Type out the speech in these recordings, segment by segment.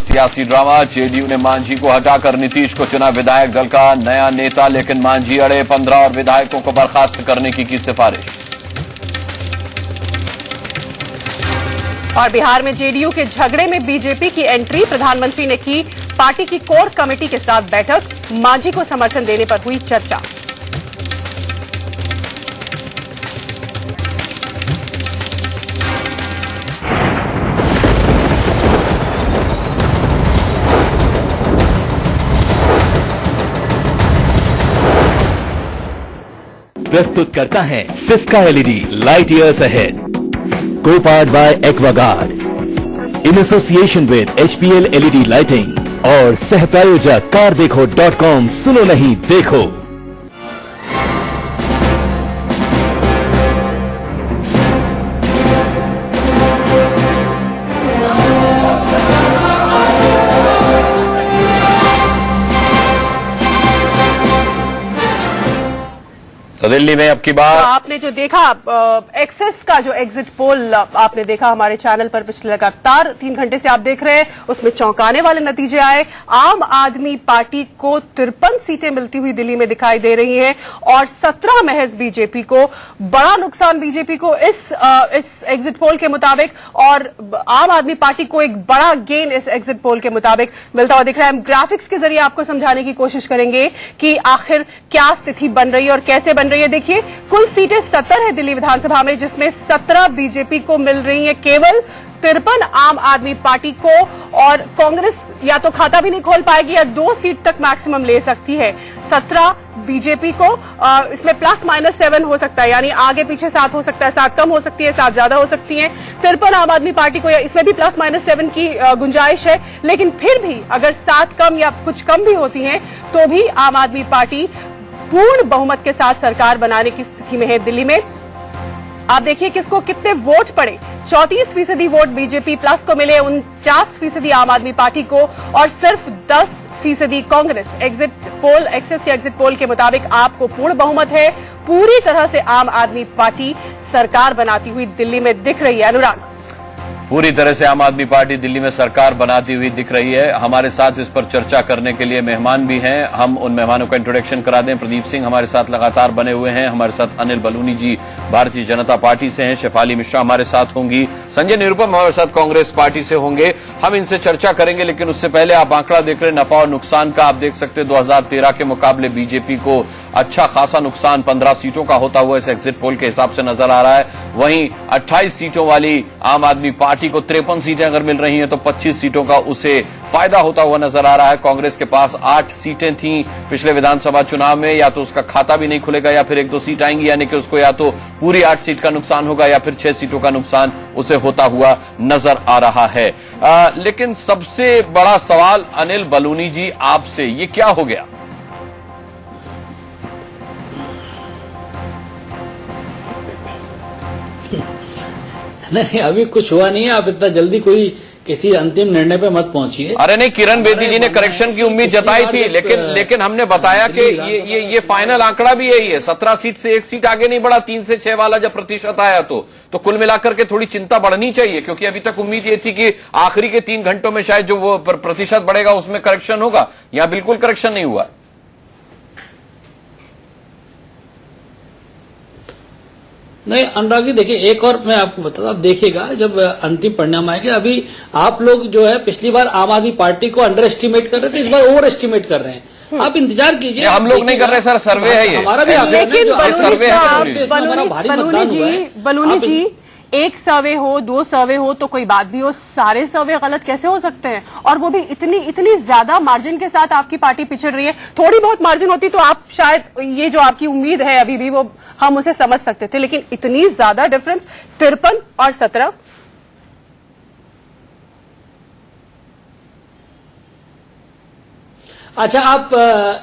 सियासी drama. JDU ने मांझी को हटाकर नीतीश को चुना विधायक दल का नया नेता, लेकिन मांझी अड़े। 15 और विधायकों को बर्खास्त करने की सिफारिश। और बिहार में जेडीयू के झगड़े में बीजेपी की एंट्री। प्रधानमंत्री ने की पार्टी की कोर कमेटी के साथ बैठक। मांझी को समर्थन देने पर हुई चर्चा। प्रस्तुत करता है Syska LED light years ahead, co-powered by Aquaguard, in association with HPL LED lighting और सह प्रायोजक कारदेखो.com। सुनो नहीं देखो। तो दिल्ली में अब की बार तो आपने जो देखा एक्सेस का जो एग्जिट पोल आपने देखा हमारे चैनल पर पिछले लगातार 3 घंटे से आप देख रहे हैं, उसमें चौंकाने वाले नतीजे आए। आम आदमी पार्टी को 53 सीटें मिलती हुई दिल्ली में दिखाई दे रही हैं और 17 महज बीजेपी को। बड़ा नुकसान बीजेपी को इस एग्जिट पोल के मुताबिक, और आम आदमी पार्टी को एक बड़ा गेन इस एग्जिट पोल के मुताबिक मिलता हुआ दिख रहा है। हम ग्राफिक्स के जरिए आपको समझाने की कोशिश करेंगे कि आखिर क्या स्थिति बन रही है और कैसे बन रही है। देखिए, कुल सीटें 70 है दिल्ली विधानसभा में, जिसमें 17 बीजेपी को मिल रही है, केवल 53 आम आदमी पार्टी को। और कांग्रेस या तो खाता भी नहीं खोल पाएगी या 2 सीट तक मैक्सिमम ले सकती है। 17 बीजेपी को, इसमें +-7 हो सकता है, यानी आगे पीछे 7 हो सकता है, 7 कम हो सकती है, 7 ज्यादा हो सकती है। 53 आम आदमी पार्टी को, इसमें भी +-7 की गुंजाइश है। लेकिन फिर भी अगर 7 कम या कुछ कम भी होती है तो भी आम आदमी पार्टी पूर्ण बहुमत के साथ सरकार बनाने की स्थिति में है दिल्ली में। आप देखिए किसको कितने वोट पड़े। 34% वोट बीजेपी प्लस को मिले, 49% आम आदमी पार्टी को और सिर्फ 10% कांग्रेस। एग्जिट पोल, एक्सेस के एग्जिट पोल के मुताबिक आपको पूर्ण बहुमत है। पूरी तरह से आम आदमी पार्टी सरकार बनाती हुई दिल्ली में दिख रही है। अनुराग, पूरी तरह से आम आदमी पार्टी दिल्ली में सरकार बनाती हुई दिख रही है। हमारे साथ इस पर चर्चा करने के लिए मेहमान भी हैं। हम उन मेहमानों का इंट्रोडक्शन करा दें। प्रदीप सिंह हमारे साथ लगातार बने हुए हैं। हमारे साथ अनिल बलूनी जी भारतीय जनता पार्टी से हैं। शेफाली मिश्रा हमारे साथ होंगी। संजय निरुपम हमारे साथ कांग्रेस पार्टी से होंगे। हम इनसे चर्चा करेंगे, लेकिन उससे पहले आप आंकड़ा देख रहे हैं नफा और नुकसान का। आप देख सकते हैं 2013 के मुकाबले बीजेपी को अच्छा खासा नुकसान 15 सीटों का होता हुआ इस एग्जिट पोल के हिसाब से नजर आ रहा है। वहीं 28 सीटों वाली आम आदमी पार्टी को 53 सीटें अगर मिल रही हैं तो 25 सीटों का उसे फायदा होता हुआ नजर आ रहा है। कांग्रेस के पास 8 सीटें थीं पिछले विधानसभा चुनाव में, या तो उसका खाता भी नहीं खुलेगा या फिर 1-2 सीट आएंगी, यानी कि उसको या तो पूरी 8 सीट का नुकसान होगा या फिर 6 सीटों का नुकसान उसे होता हुआ नजर आ रहा है। लेकिन सबसे बड़ा सवाल अनिल बलूनी जी आपसे, ये क्या हो गया? नहीं, अभी कुछ हुआ नहीं है। आप इतना जल्दी कोई किसी अंतिम निर्णय पे मत पहुंचिए। अरे नहीं, किरण बेदी जी ने करेक्शन की उम्मीद जताई थी, लेकिन हमने बताया कि ये फाइनल आंकड़ा भी यही है। 17 सीट से 1 सीट आगे नहीं बढ़ा। 3 से 6 वाला जब प्रतिशत आया तो कुल मिलाकर के थोड़ी चिंता बढ़नी चाहिए, क्योंकि अभी तक उम्मीद ये थी कि आखिरी के 3 घंटों में शायद जो वो प्रतिशत बढ़ेगा उसमें करेक्शन होगा। यहां बिल्कुल करेक्शन नहीं हुआ। नहीं अनुराग जी, देखिए एक और मैं आपको बताता, आप देखिएगा जब अंतिम परिणाम आएगा। अभी आप लोग जो है पिछली बार आम आदमी पार्टी को अंडर एस्टिमेट कर रहे थे, इस बार ओवर एस्टिमेट कर रहे हैं। आप इंतजार कीजिए। हम लोग नहीं कर रहे सर, सर्वे है ये। हमारा भी लेकिन बलूनी जी, एक सर्वे हो, 2 सर्वे हो तो कोई बात भी हो, सारे सर्वे गलत कैसे हो सकते हैं? और वो भी इतनी ज्यादा मार्जिन के साथ आपकी पार्टी पिछड़ रही है। थोड़ी बहुत मार्जिन होती तो आप शायद ये जो आपकी उम्मीद है अभी भी वो हम उसे समझ सकते थे, लेकिन इतनी ज्यादा डिफरेंस 53 और 17। अच्छा, आप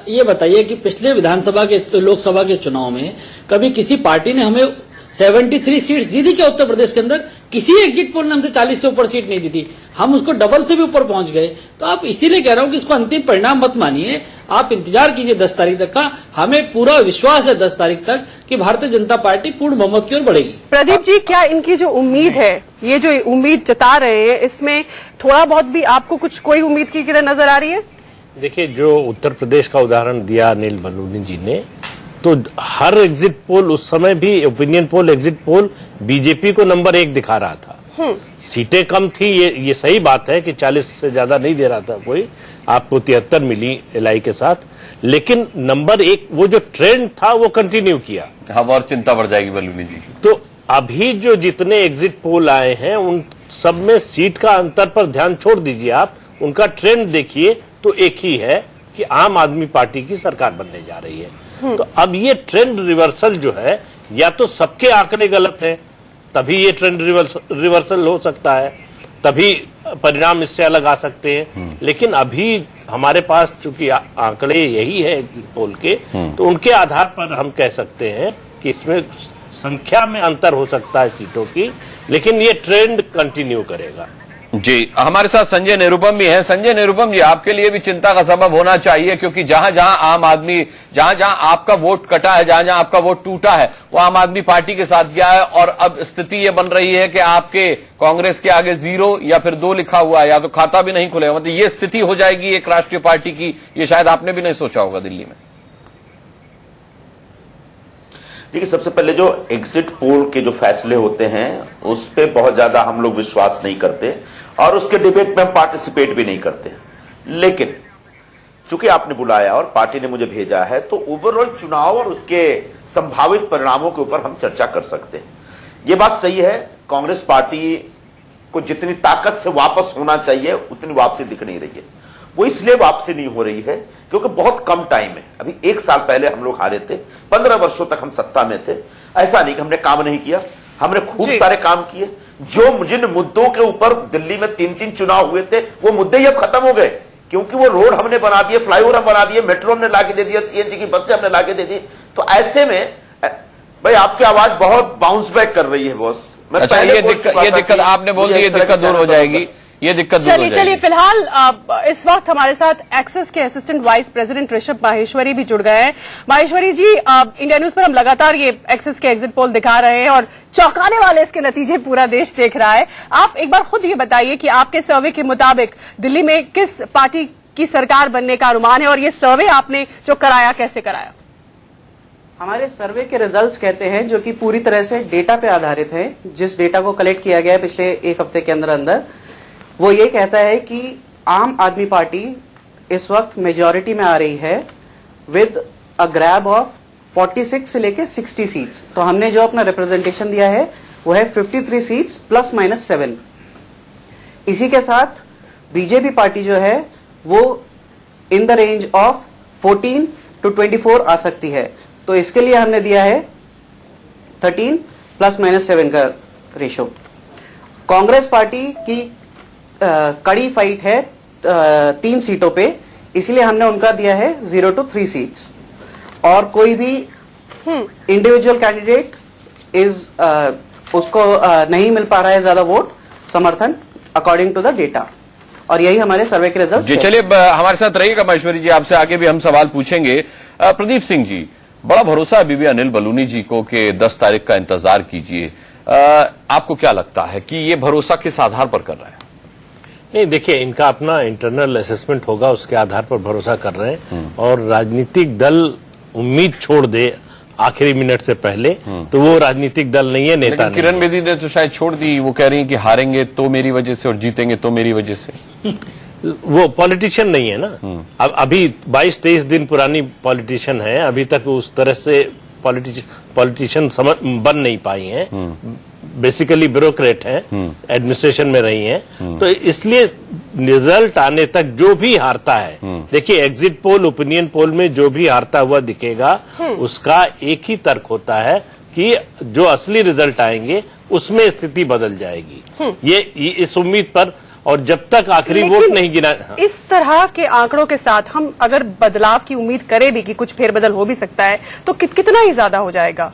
ये बताइए कि पिछले विधानसभा के लोकसभा के चुनाव में कभी किसी पार्टी ने हमें 73 सीट्स दी थी क्या उत्तर प्रदेश के अंदर? किसी एग्जिट पोल ने हमसे 40 से ऊपर सीट नहीं दी थी। हम उसको डबल से भी ऊपर पहुंच गए। तो आप इसीलिए कह रहा हूं कि इसको अंतिम परिणाम मत मानिए। आप इंतजार कीजिए 10 तारीख तक का। हमें पूरा विश्वास है 10 तारीख तक कि भारतीय जनता पार्टी पूर्ण बहुमत की ओर बढ़ेगी। प्रदीप जी, क्या इनकी जो उम्मीद है, ये जो उम्मीद जता रहे हैं, इसमें थोड़ा बहुत भी आपको कुछ कोई उम्मीद की तरह नजर आ रही है? देखिए, जो उत्तर प्रदेश का उदाहरण दिया अनिल बलूनी जी ने, तो हर एग्जिट पोल उस समय भी, opinion poll, exit poll BJP को नंबर 1 दिखा रहा था। सीटें कम थी, ये सही बात है कि 40 से ज्यादा नहीं दे रहा था कोई, आपको 73 मिली एलआई के साथ, लेकिन नंबर 1 वो जो ट्रेंड था वो कंटिन्यू किया। अब और चिंता बढ़ जाएगी बलूनी जी की। तो अभी जो जितने एग्जिट पोल आए हैं उन सब में सीट का अंतर पर ध्यान छोड़ दीजिए, आप उनका ट्रेंड देखिए तो एक ही है कि आम आदमी पार्टी की सरकार बनने जा रही है। तो अब ये ट्रेंड रिवर्सल जो है, या तो सबके आंकड़े गलत हैं तभी ये ट्रेंड रिवर्सल हो सकता है, तभी परिणाम इससे अलग आ सकते हैं, लेकिन अभी हमारे पास चूंकि आंकड़े यही है एग्जिट पोल के, तो उनके आधार पर हम कह सकते हैं कि इसमें संख्या में अंतर हो सकता है सीटों की, लेकिन ये ट्रेंड कंटिन्यू करेगा। जी, हमारे साथ संजय निरुपम भी हैं। संजय निरुपम जी, आपके लिए भी चिंता का सबब होना चाहिए, क्योंकि जहां जहां आम आदमी, जहां जहां आपका वोट कटा है, जहां जहां आपका वोट टूटा है, वो आम आदमी पार्टी के साथ गया है, और अब स्थिति ये बन रही है कि आपके कांग्रेस के आगे 0 या फिर 2 लिखा हुआ है, या तो खाता भी नहीं खुलेगा। मतलब ये स्थिति हो जाएगी एक राष्ट्रीय पार्टी की, ये शायद आपने भी नहीं सोचा होगा दिल्ली में। देखिए, सबसे पहले जो एग्जिट पोल के जो फैसले होते हैं उस पर बहुत ज्यादा हम लोग विश्वास नहीं करते, और उसके डिबेट में हम पार्टिसिपेट भी नहीं करते। लेकिन चूंकि आपने बुलाया और पार्टी ने मुझे भेजा है, तो ओवरऑल चुनाव और उसके संभावित परिणामों के ऊपर हम चर्चा कर सकते हैं। यह बात सही है, कांग्रेस पार्टी को जितनी ताकत से वापस होना चाहिए उतनी वापसी दिख नहीं रही है। वो इसलिए वापसी नहीं हो रही है क्योंकि बहुत कम टाइम है। अभी 1 साल पहले हम लोग हारे थे, 15 वर्षों तक हम सत्ता में थे। ऐसा नहीं कि हमने काम नहीं किया, हमने खूब सारे काम किए। जिन मुद्दों के ऊपर दिल्ली में 3-3 चुनाव हुए थे, वो मुद्दे ही अब खत्म हो गए, क्योंकि वो रोड हमने बना दिए, फ्लाईओवर हम बना दिए, मेट्रो हमने लाके दे दिया, सीएनजी की बसें हमने लाके दे दी। तो ऐसे में भाई, आपकी आवाज बहुत बाउंस बैक कर रही है बॉस। अच्छा, ये दिक्कत आपने बोल दी, ये दिक्कत दूर हो जाएगी, ये दिक्कत दूर हो जाएगी। चलिए, फिलहाल इस वक्त हमारे साथ एक्सिस के assistant vice president Rishabh Maheshwari भी जुड़ गए हैं। माहेश्वरी जी, इंडिया न्यूज पर हम लगातार ये एक्सिस के एग्जिट पोल दिखा रहे हैं, और चौंकाने वाले इसके नतीजे पूरा देश देख रहा है। आप एक बार खुद ये बताइए कि आपके सर्वे के मुताबिक दिल्ली में किस पार्टी की सरकार बनने का अनुमान है, और ये सर्वे आपने जो कराया, कैसे कराया? हमारे सर्वे के रिजल्ट्स कहते हैं, जो कि पूरी तरह से डेटा पे आधारित हैं, जिस डेटा को कलेक्ट किया गया है पिछले 1 हफ्ते के अंदर अंदर, वो ये कहता है कि आम आदमी पार्टी इस वक्त मेजॉरिटी में आ रही है विद अ ग्रैब ऑफ 46 से लेके 60 सीट्स। तो हमने जो अपना रिप्रेजेंटेशन दिया है वो है 53 सीट्स ±7। इसी के साथ बीजेपी पार्टी जो है वो in the range of 14 to 24 आ सकती है। तो इसके लिए हमने दिया है 13 ±7 का रेशो। कांग्रेस पार्टी की कड़ी फाइट है 3 सीटों पे, इसलिए हमने उनका दिया है 0 to 3 सीट्स। और कोई भी इंडिविजुअल कैंडिडेट उसको नहीं मिल पा रहा है ज्यादा वोट समर्थन अकॉर्डिंग टू द डेटा, और यही हमारे सर्वे के रिजल्ट। जी, चलिए, हमारे साथ रहिएगा माहेश्वरी जी, आपसे आगे भी हम सवाल पूछेंगे। प्रदीप सिंह जी, बड़ा भरोसा है बीबी अनिल बलूनी जी को कि 10 तारीख का इंतजार कीजिए। आपको क्या लगता है कि ये भरोसा किस आधार पर कर रहे हैं? नहीं, देखिए, इनका अपना इंटरनल असेसमेंट होगा, उसके आधार पर भरोसा कर रहे हैं। और राजनीतिक दल उम्मीद छोड़ दे आखिरी मिनट से पहले, तो वो राजनीतिक दल नहीं है, नेता नहीं। किरण बेदी ने तो शायद छोड़ दी, वो कह रही हैं कि हारेंगे तो मेरी वजह से और जीतेंगे तो मेरी वजह से। वो पॉलिटिशियन नहीं है ना। अब अभी 22-23 दिन पुरानी पॉलिटिशियन है, अभी तक उस तरह से पॉलिटिशियन बन नहीं पाई हैं, बेसिकली ब्यूरोक्रेट हैं, एडमिनिस्ट्रेशन में रही हैं। तो इसलिए रिजल्ट आने तक जो भी हारता है, देखिए, एग्जिट पोल, ओपिनियन पोल में जो भी हारता हुआ दिखेगा, उसका एक ही तर्क होता है कि जो असली रिजल्ट आएंगे उसमें स्थिति बदल जाएगी। ये इस उम्मीद पर, और जब तक आखिरी वोट नहीं गिना। इस तरह के आंकड़ों के साथ हम अगर बदलाव की उम्मीद करें भी कि कुछ फेरबदल हो भी सकता है, तो कितना ही ज्यादा हो जाएगा?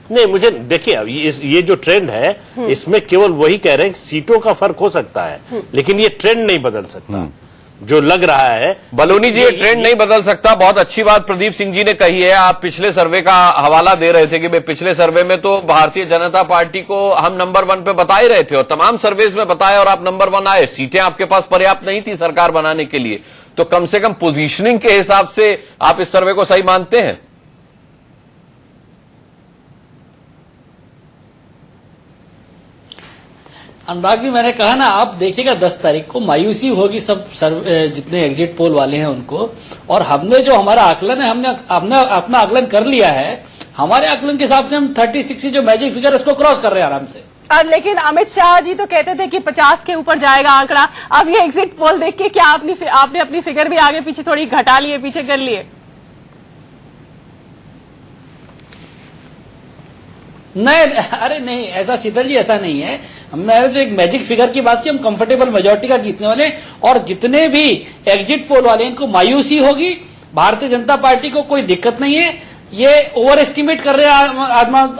नहीं, मुझे देखिए, ये जो ट्रेंड है, इसमें केवल वही कह रहे हैं, सीटों का फर्क हो सकता है, लेकिन ये ट्रेंड नहीं बदल सकता। जो लग रहा है। बलूनी जी, ये ट्रेंड नहीं बदल सकता। बहुत अच्छी बात प्रदीप सिंह जी ने कही है। आप पिछले सर्वे का हवाला दे रहे थे कि भाई पिछले सर्वे में तो भारतीय जनता पार्टी को हम नंबर 1 पे बता ही रहे थे और तमाम सर्वेज में बताया और आप नंबर 1 आए। सीटें आपके पास पर्याप्त नहीं थी सरकार बनाने के लिए, तो कम से कम पोजीशनिंग के हिसाब से आप इस सर्वे को सही मानते हैं? अनुराग जी, मैंने कहा ना, आप देखिएगा 10 तारीख को मायूसी होगी सब जितने एग्जिट पोल वाले हैं उनको। और हमने जो हमारा आकलन है, हमने अपना आकलन कर लिया है। हमारे आकलन के हिसाब से हम 36 जो मैजिक फिगर उसको क्रॉस कर रहे हैं आराम से। लेकिन अमित शाह जी तो कहते थे कि 50 के ऊपर जाएगा आंकड़ा। अब ये एग्जिट पोल देख के क्या आपने अपनी फिगर भी आगे पीछे थोड़ी घटा लिए, पीछे कर लिए? नहीं, अरे नहीं, ऐसा शीतल जी ऐसा नहीं है। मैंने जो एक मैजिक फिगर की बात की, हम कंफर्टेबल मेजोरिटी का जीतने वाले। और जितने भी एग्जिट पोल वाले इनको मायूसी होगी, भारतीय जनता पार्टी को कोई दिक्कत नहीं है। ये ओवर एस्टिमेट कर रहे हैं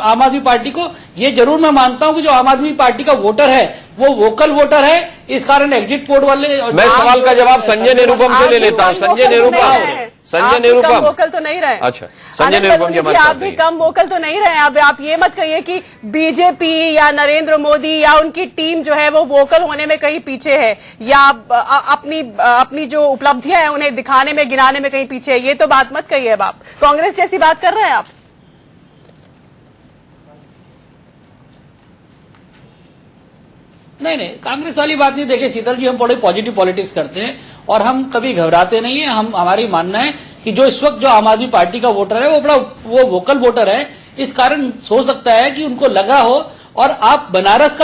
आम आदमी पार्टी को। ये जरूर मैं मानता हूं कि जो आम आदमी पार्टी का वोटर है वो वोकल वोटर है, इस कारण एग्जिट पोल वाले। मैं सवाल का जवाब संजय निरुपम से ले लेता हूं। संजय निरुपम वोकल तो नहीं रहे। अच्छा, संजय निरुपम जी, आप भी कम वोकल तो नहीं रहे। अब आप ये मत कहिए कि बीजेपी या नरेंद्र मोदी या उनकी टीम जो है वो वोकल होने में कहीं पीछे है, या अपनी जो उपलब्धियां हैं उन्हें दिखाने में, गिनाने में कहीं पीछे है। ये तो बात मत कहिए। अब आप कांग्रेस जैसी बात कर रहे हैं आप। नहीं, कांग्रेस वाली बात नहीं। देखिए शीतल जी, हम बड़े पॉजिटिव पॉलिटिक्स करते हैं और हम कभी घबराते नहीं है। हमारी मानना है कि जो इस वक्त जो आम आदमी पार्टी का वोटर है वो वोकल वोटर है। इस कारण हो सकता है कि उनको लगा हो। और आप बनारस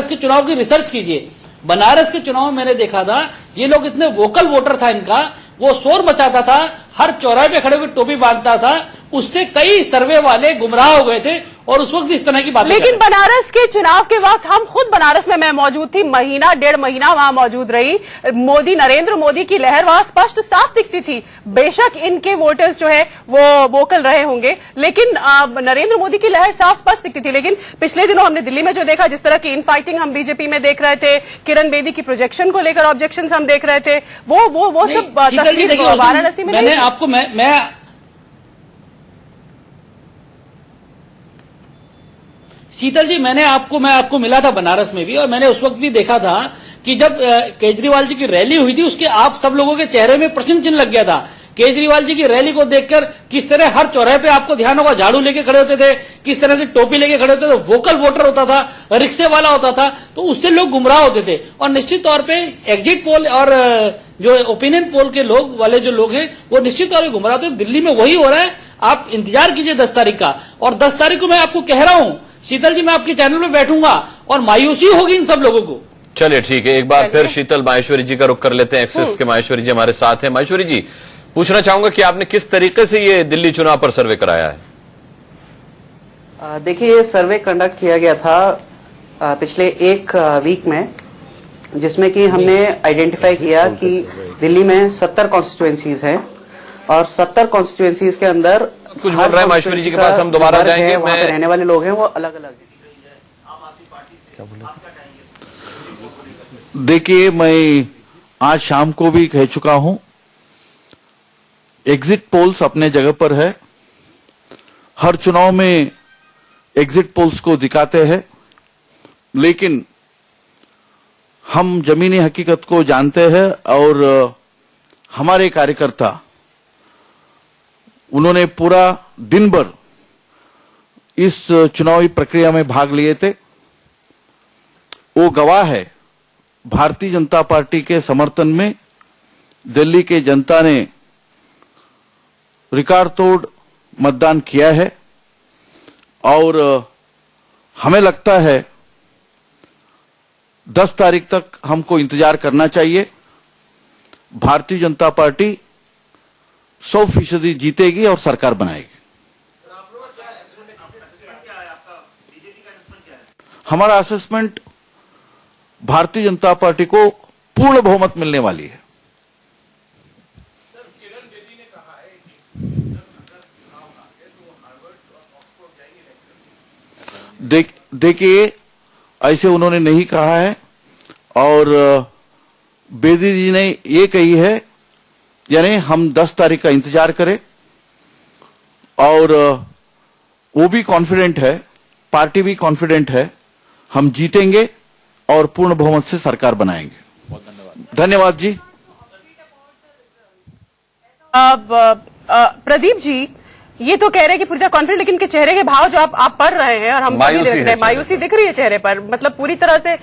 के चुनाव की रिसर्च कीजिए। बनारस के चुनाव में मैंने देखा था, ये लोग इतने वोकल वोटर था इनका, वो शोर मचाता था, हर चौराहे पे खड़े होकर टोपी बांधता था। उससे कई सर्वे वाले गुमराह हो गए थे और उस वक्त इस तरह की बातें। लेकिन बनारस के चुनाव के वक्त हम खुद बनारस में, मैं मौजूद थी, महीना 1.5 महीना वहां मौजूद रही। नरेंद्र मोदी की लहर वहां स्पष्ट साफ दिखती थी। बेशक इनके वोटर्स जो है वो वोकल रहे होंगे, लेकिन नरेंद्र मोदी की लहर साफ स्पष्ट दिखती थी। लेकिन पिछले दिनों हमने दिल्ली में जो देखा, जिस तरह की इनफाइटिंग हम बीजेपी में देख रहे थे, किरण बेदी की प्रोजेक्शन को लेकर ऑब्जेक्शन हम देख रहे थे, वो सब वाराणसी में मैंने आपको मैं शीतल जी, मैं आपको मिला था बनारस में भी, और मैंने उस वक्त भी देखा था कि जब केजरीवाल जी की रैली हुई थी, उसके आप सब लोगों के चेहरे में प्रश्न चिन्ह लग गया था। केजरीवाल जी की रैली को देखकर किस तरह हर चौराहे पे आपको ध्यान होगा, झाड़ू लेके खड़े होते थे, किस तरह से टोपी लेके खड़े होते थे, वोकल वोटर होता था, रिक्शे वाला होता था, तो उससे लोग गुमराह होते थे। और निश्चित तौर पे एग्जिट पोल और जो ओपिनियन पोल के लोग हैं वो निश्चित तौर पर गुमराह होते हैं। दिल्ली में वही हो रहा है। आप इंतजार कीजिए 10 तारीख का। और 10 तारीख को मैं आपको कह रहा हूं शीतल जी, मैं आपके चैनल में बैठूंगा और मायूसी होगी इन सब लोगों को। चलिए ठीक है, एक बार फिर शीतल माहेश्वरी जी का रुख कर लेते हैं। एक्सेस के माहेश्वरी जी हमारे साथ हैं। माहेश्वरी जी, पूछना चाहूंगा कि आपने किस तरीके से ये दिल्ली चुनाव पर सर्वे कराया है? देखिए, ये सर्वे कंडक्ट किया गया था पिछले एक वीक में, जिसमें कि हमने आइडेंटिफाई किया कि दिल्ली में 70 कॉन्स्टिट्यूएंसीज हैं और 70 कॉन्स्टिट्यूएंसीज के अंदर कुछ बोल रहे हैं माहेश्वरी जी के पास, हम दोबारा जाएंगे। वहां पे रहने वाले लोग हैं वो अलग अलग हैं। देखिए, मैं आज शाम को भी कह चुका हूं, एग्जिट पोल्स अपने जगह पर है। हर चुनाव में एग्जिट पोल्स को दिखाते हैं, लेकिन हम जमीनी हकीकत को जानते हैं और हमारे कार्यकर्ता उन्होंने पूरा दिन भर इस चुनावी प्रक्रिया में भाग लिए थे। वो गवाह है, भारतीय जनता पार्टी के समर्थन में दिल्ली के जनता ने रिकॉर्ड तोड़ मतदान किया है। और हमें लगता है 10 तारीख तक हमको इंतजार करना चाहिए। भारतीय जनता पार्टी 100% जीतेगी और सरकार बनाएगी। हमारा असेसमेंट, भारतीय जनता पार्टी को पूर्ण बहुमत मिलने वाली है। देखिए, ऐसे उन्होंने नहीं कहा है और बेदी जी ने ये कही है, यानी हम 10 तारीख का इंतजार करें, और वो भी कॉन्फिडेंट है, पार्टी भी कॉन्फिडेंट है, हम जीतेंगे और पूर्ण बहुमत से सरकार बनाएंगे। धन्यवाद जी। अब प्रदीप जी ये तो कह रहे हैं कि पूरी तरह कॉन्फिडेंट, लेकिन के चेहरे के भाव जो आप पढ़ रहे हैं और हम मायूसी देख रहे हैं, है मायूसी दिख रही है चेहरे पर, मतलब पूरी तरह से